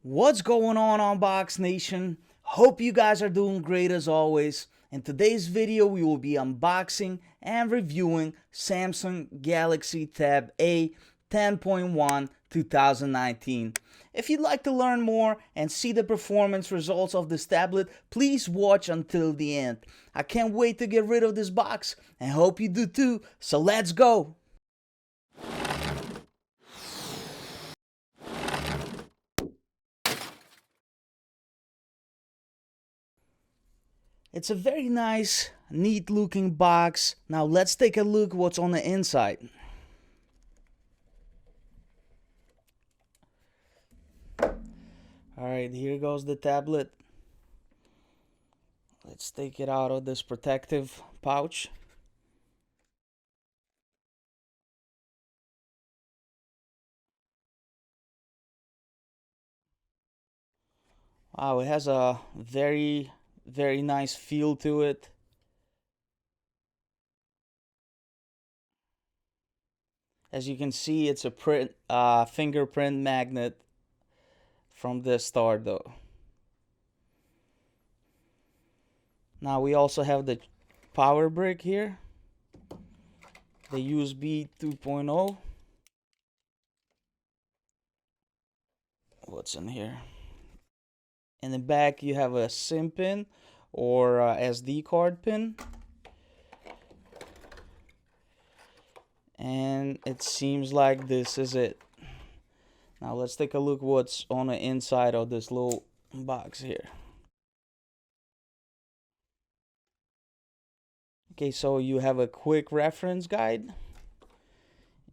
What's going on, Unbox Nation? Hope you guys are doing great as always. In today's video, we will be unboxing and reviewing Samsung Galaxy Tab A 10.1 2019. If you'd like to learn more and see the performance results of this tablet, please watch until the end. I can't wait to get rid of this box and hope you do too, so let's go! It's a very nice, neat looking box. Now let's take a look what's on the inside. Alright, here goes the tablet. Let's take it out of this protective pouch. Wow, it has a very nice feel to it. As you can see, it's a fingerprint magnet from the start though. Now we also have the power brick here, the USB 2.0. What's in here? In the back you have a SIM pin or SD card pin. And it seems like this is it. Now let's take a look what's on the inside of this little box here. Okay, so you have a quick reference guide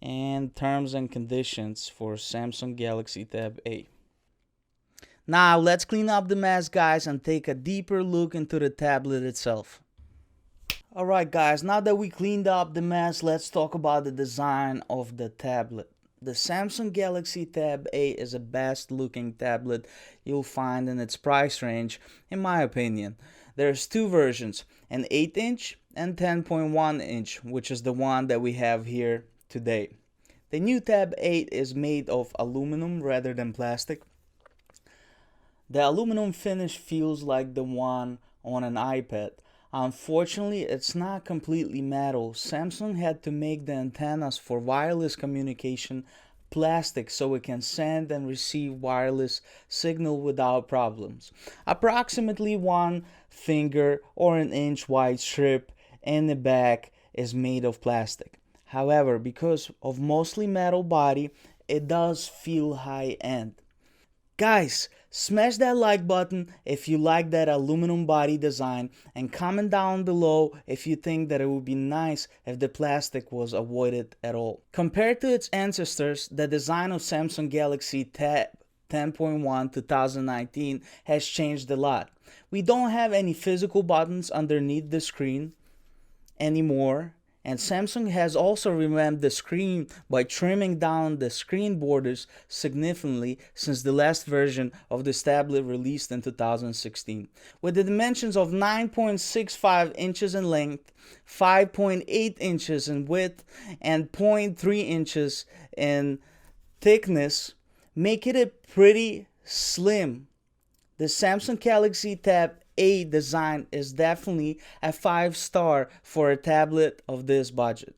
and terms and conditions for Samsung Galaxy Tab A. Now let's clean up the mess, guys, and take a deeper look into the tablet itself. Alright guys, now that we cleaned up the mess, let's talk about the design of the tablet. The Samsung Galaxy Tab A is the best looking tablet you'll find in its price range, in my opinion. There's two versions, an 8-inch and 10.1 inch, which is the one that we have here today. The new Tab 8 is made of aluminum rather than plastic. The aluminum finish feels like the one on an iPad. Unfortunately, it's not completely metal. Samsung had to make the antennas for wireless communication plastic so it can send and receive wireless signal without problems. Approximately 1 finger or an inch wide strip in the back is made of plastic. However, because of mostly metal body, it does feel high-end. Guys, smash that like button if you like that aluminum body design, and comment down below if you think that it would be nice if the plastic was avoided at all. Compared to its ancestors, the design of Samsung Galaxy Tab 10.1 2019 has changed a lot. We don't have any physical buttons underneath the screen anymore. And Samsung has also revamped the screen by trimming down the screen borders significantly since the last version of this tablet released in 2016. With the dimensions of 9.65 inches in length, 5.8 inches in width, and 0.3 inches in thickness, making it pretty slim. The Samsung Galaxy Tab A design is definitely a 5-star for a tablet of this budget.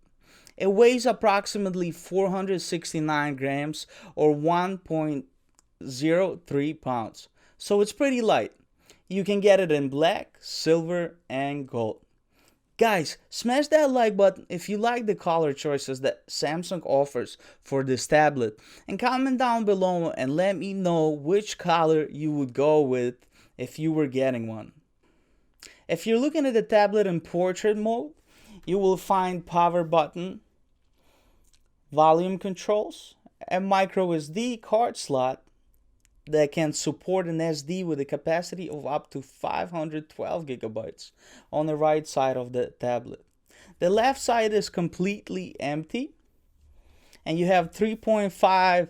It weighs approximately 469 grams or 1.03 pounds, so it's pretty light. You can get it in black, silver, and gold. Guys, smash that like button if you like the color choices that Samsung offers for this tablet, and comment down below and let me know which color you would go with if you were getting one. If you're looking at the tablet in portrait mode, you will find power button, volume controls, a micro SD card slot that can support an SD with a capacity of up to 512 gigabytes on the right side of the tablet. The left side is completely empty, and you have 3.5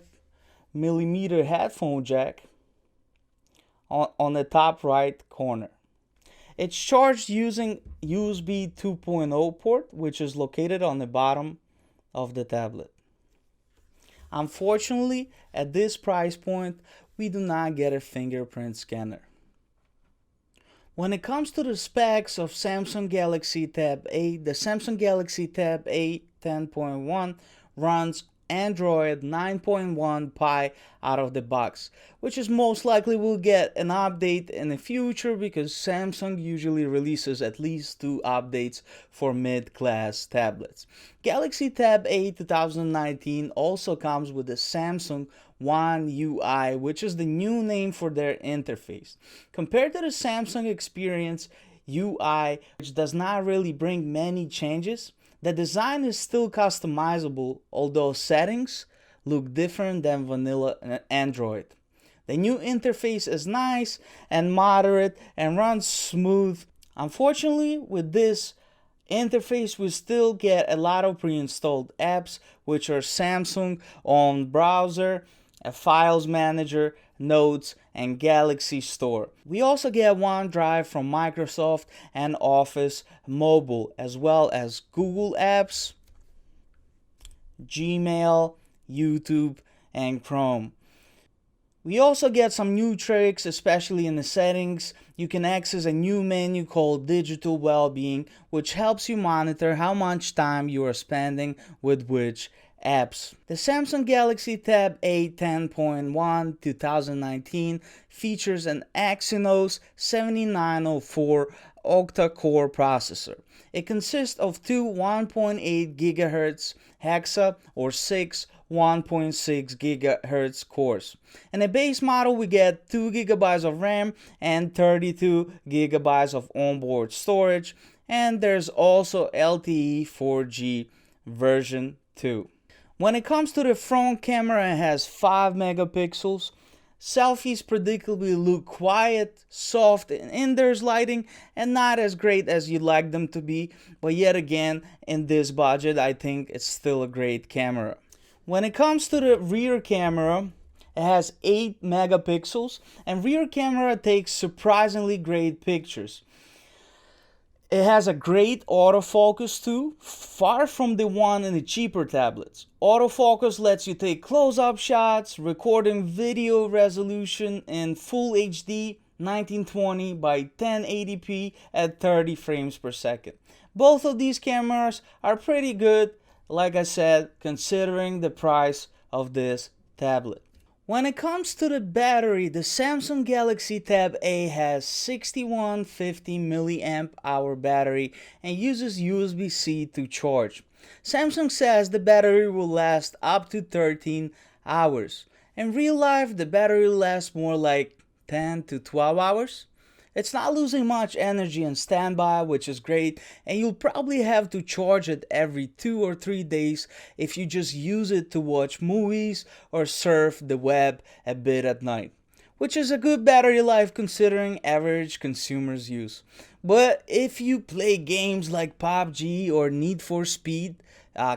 millimeter headphone jack on the top right corner. It's charged using USB 2.0 port, which is located on the bottom of the tablet. Unfortunately, at this price point, we do not get a fingerprint scanner. When it comes to the specs of Samsung Galaxy Tab A, the Samsung Galaxy Tab A 10.1 runs Android 9.1 Pie out of the box, which is most likely will get an update in the future because Samsung usually releases at least 2 updates for mid-class tablets. Galaxy Tab A 2019 also comes with the Samsung One UI, which is the new name for their interface. Compared to the Samsung Experience UI, which does not really bring many changes, the design is still customizable, although settings look different than vanilla Android. The new interface is nice and moderate and runs smooth. Unfortunately, with this interface, we still get a lot of pre-installed apps, which are Samsung on browser, a files manager, notes, and Galaxy Store. We also get OneDrive from Microsoft and Office Mobile, as well as Google Apps, Gmail, YouTube, and Chrome. We also get some new tricks, especially in the settings. You can access a new menu called Digital Wellbeing, which helps you monitor how much time you are spending with which apps. The Samsung Galaxy Tab A 10.1 2019 features an Exynos 7904 octa-core processor. It consists of two 1.8 GHz hexa or 6 1.6 GHz cores. In a base model, we get 2 GB of RAM and 32 GB of onboard storage, and there's also LTE 4G version 2. When it comes to the front camera, it has 5 megapixels. Selfies predictably look quiet, soft, and indoors lighting, and not as great as you'd like them to be, but yet again, in this budget, I think it's still a great camera. When it comes to the rear camera, it has 8 megapixels, and rear camera takes surprisingly great pictures. It has a great autofocus too, far from the one in the cheaper tablets. Autofocus lets you take close-up shots, recording video resolution in Full HD 1920 by 1080p at 30 frames per second. Both of these cameras are pretty good, like I said, considering the price of this tablet. When it comes to the battery, the Samsung Galaxy Tab A has 6150 mAh battery and uses USB-C to charge. Samsung says the battery will last up to 13 hours. In real life, the battery lasts more like 10 to 12 hours. It's not losing much energy on standby, which is great, and you'll probably have to charge it every 2 or 3 days if you just use it to watch movies or surf the web a bit at night, which is a good battery life considering average consumers' use. But if you play games like PUBG or Need for Speed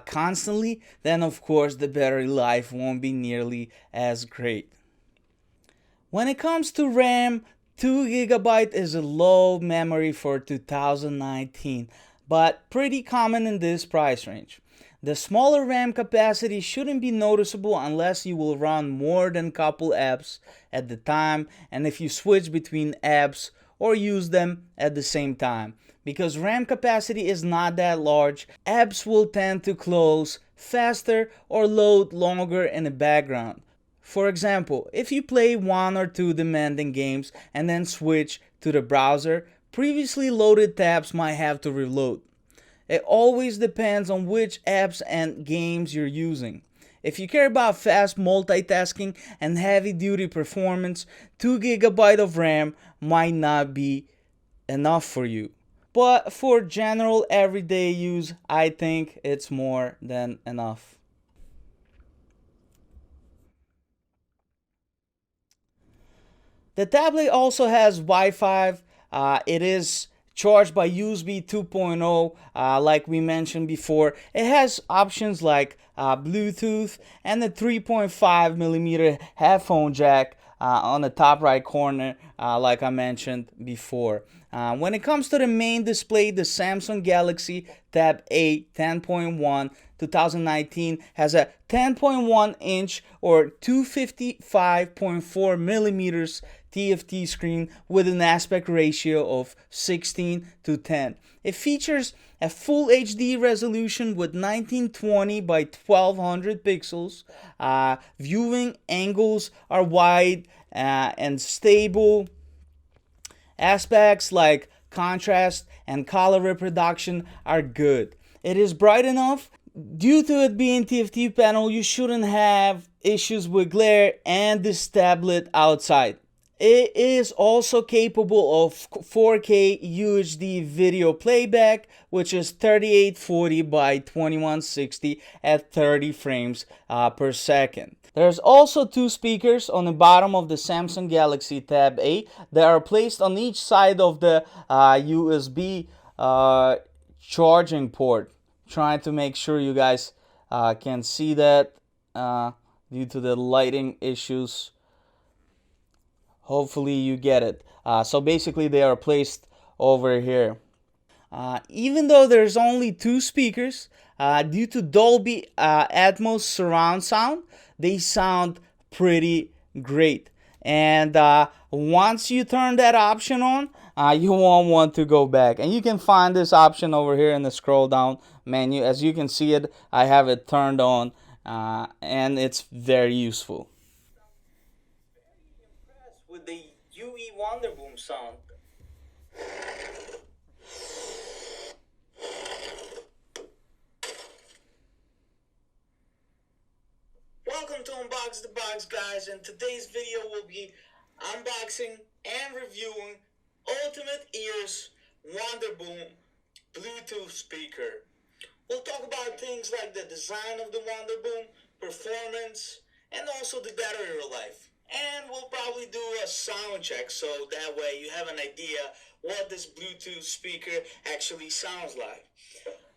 constantly, then of course the battery life won't be nearly as great. When it comes to RAM, 2 GB is a low memory for 2019, but pretty common in this price range. The smaller RAM capacity shouldn't be noticeable unless you will run more than a couple apps at the time, and if you switch between apps or use them at the same time. Because RAM capacity is not that large, apps will tend to close faster or load longer in the background. For example, if you play 1 or 2 demanding games and then switch to the browser, previously loaded tabs might have to reload. It always depends on which apps and games you're using. If you care about fast multitasking and heavy-duty performance, 2 GB of RAM might not be enough for you. But for general everyday use, I think it's more than enough. The tablet also has Wi-Fi. It is charged by USB 2.0, like we mentioned before. It has options like Bluetooth and the 3.5mm headphone jack on the top right corner, like I mentioned before. When it comes to the main display, the Samsung Galaxy Tab A 10.1 2019 has a 10.1 inch or 255.4 millimeters TFT screen with an aspect ratio of 16:10. It features a full HD resolution with 1920 by 1200 pixels. Viewing angles are wide and stable. Aspects like contrast and color reproduction are good. It is bright enough. Due to it being TFT panel, you shouldn't have issues with glare and this tablet outside. It is also capable of 4K UHD video playback, which is 3840 by 2160 at 30 frames per second. There's also two speakers on the bottom of the Samsung Galaxy Tab A that are placed on each side of the USB charging port. Trying to make sure you guys can see that due to the lighting issues. Hopefully you get it. So basically they are placed over here. Even though there's only two speakers, due to Dolby Atmos surround sound, they sound pretty great. And once you turn that option on, you won't want to go back. And you can find this option over here in the scroll down menu. As you can see it, I have it turned on and it's very useful. With the UE Wonder Boom sound. Welcome to Unbox the Box, guys, and today's video will be unboxing and reviewing Ultimate Ears Wonder Boom Bluetooth speaker. We'll talk about things like the design of the Wonder Boom, performance, and also the battery life. And we'll probably do a sound check so that way you have an idea what this Bluetooth speaker actually sounds like.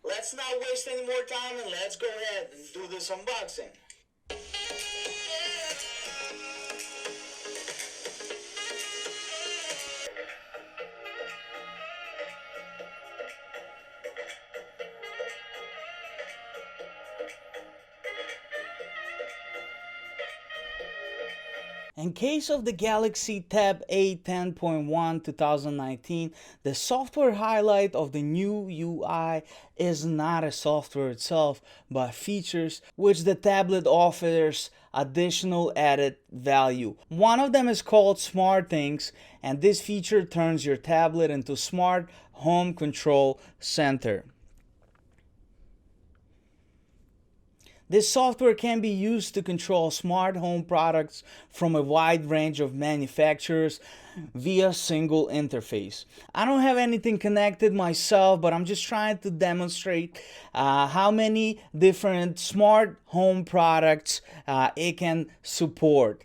Let's not waste any more time and let's go ahead and do this unboxing. In case of the Galaxy Tab A 10.1 2019, the software highlight of the new UI is not a software itself, but features which the tablet offers additional added value. One of them is called Smart Things, and this feature turns your tablet into smart home control center. This software can be used to control smart home products from a wide range of manufacturers via single interface. I don't have anything connected myself, but I'm just trying to demonstrate how many different smart home products it can support.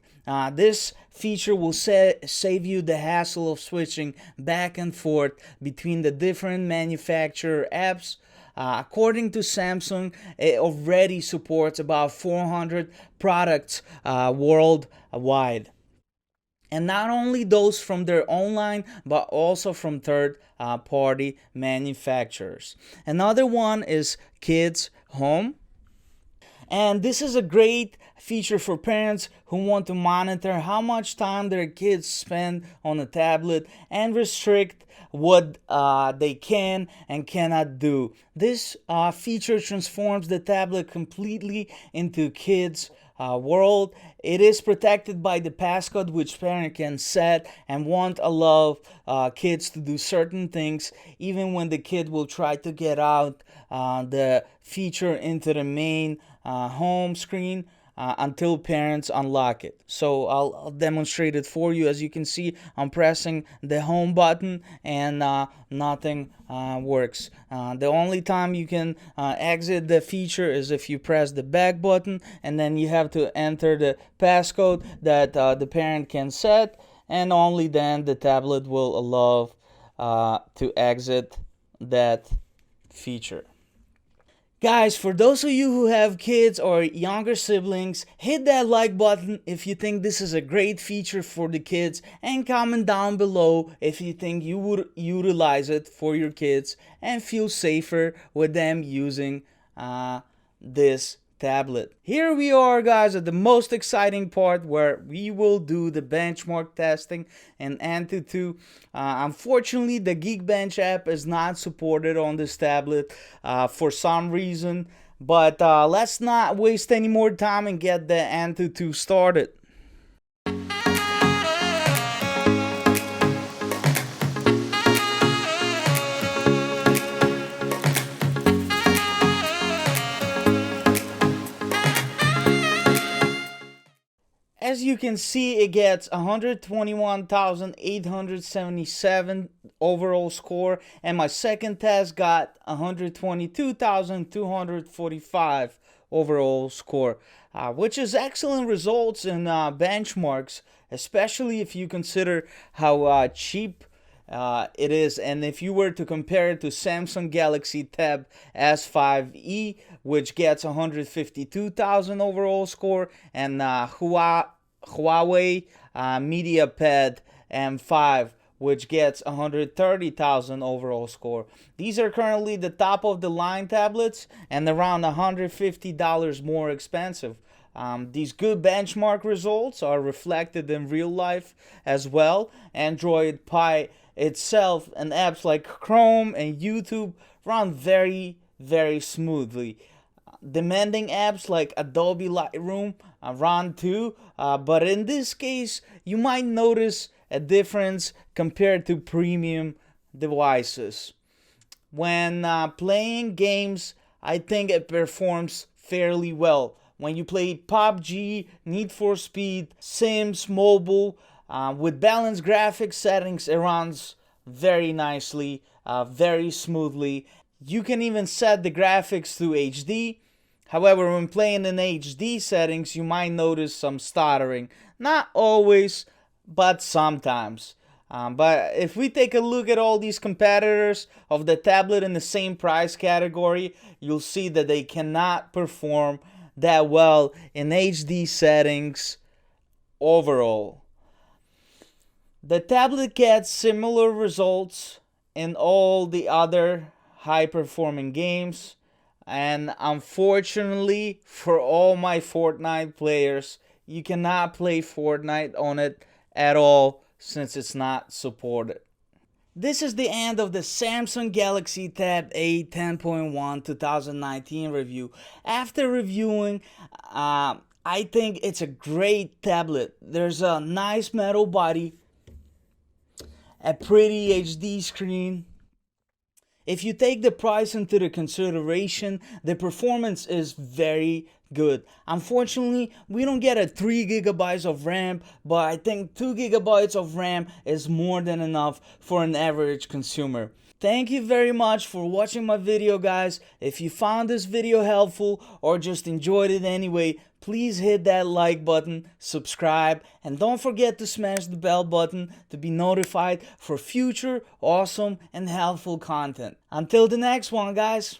This feature will save you the hassle of switching back and forth between the different manufacturer apps. According to Samsung, it already supports about 400 products worldwide. And not only those from their own line, but also from third-party manufacturers. Another one is Kids Home. And this is a great feature for parents who want to monitor how much time their kids spend on a tablet and restrict what they can and cannot do. This feature transforms the tablet completely into kids' world. It is protected by the passcode which parent can set and won't allow kids to do certain things even when the kid will try to get out the feature into the main home screen until parents unlock it. So I'll demonstrate it for you. As you can see, I'm pressing the home button and nothing works. The only time you can exit the feature is if you press the back button, and then you have to enter the passcode that the parent can set, and only then the tablet will allow to exit that feature. Guys, for those of you who have kids or younger siblings, hit that like button if you think this is a great feature for the kids, and comment down below if you think you would utilize it for your kids and feel safer with them using this tablet. Here we are, guys, at the most exciting part where we will do the benchmark testing in Antutu. Unfortunately, the Geekbench app is not supported on this tablet for some reason, but let's not waste any more time and get the Antutu started. As you can see, it gets 121,877 overall score, and my second test got 122,245 overall score, which is excellent results in benchmarks, especially if you consider how cheap it is, and if you were to compare it to Samsung Galaxy Tab S5e, which gets 152,000 overall score, and Huawei MediaPad M5, which gets 130,000 overall score. These are currently the top of the line tablets and around $150 more expensive. These good benchmark results are reflected in real life as well. Android Pie itself and apps like Chrome and YouTube run very, very smoothly. Demanding apps like Adobe Lightroom run too, but in this case, you might notice a difference compared to premium devices. When playing games, I think it performs fairly well. When you play PUBG, Need for Speed, Sims Mobile, with balanced graphics settings, it runs very nicely, very smoothly. You can even set the graphics to HD. However, when playing in HD settings, you might notice some stuttering. Not always, but sometimes. But if we take a look at all these competitors of the tablet in the same price category, you'll see that they cannot perform that well in HD settings overall. The tablet gets similar results in all the other high-performing games. And unfortunately, for all my Fortnite players, you cannot play Fortnite on it at all since it's not supported. This is the end of the Samsung Galaxy Tab A 10.1 2019 review. After reviewing, I think it's a great tablet. There's a nice metal body, a pretty HD screen. If you take the price into the consideration, the performance is very good. Unfortunately, we don't get a 3 gigabytes of RAM, but I think 2 gigabytes of RAM is more than enough for an average consumer. Thank you very much for watching my video, guys. If you found this video helpful or just enjoyed it anyway, please hit that like button, subscribe, and don't forget to smash the bell button to be notified for future awesome and helpful content. Until the next one, guys.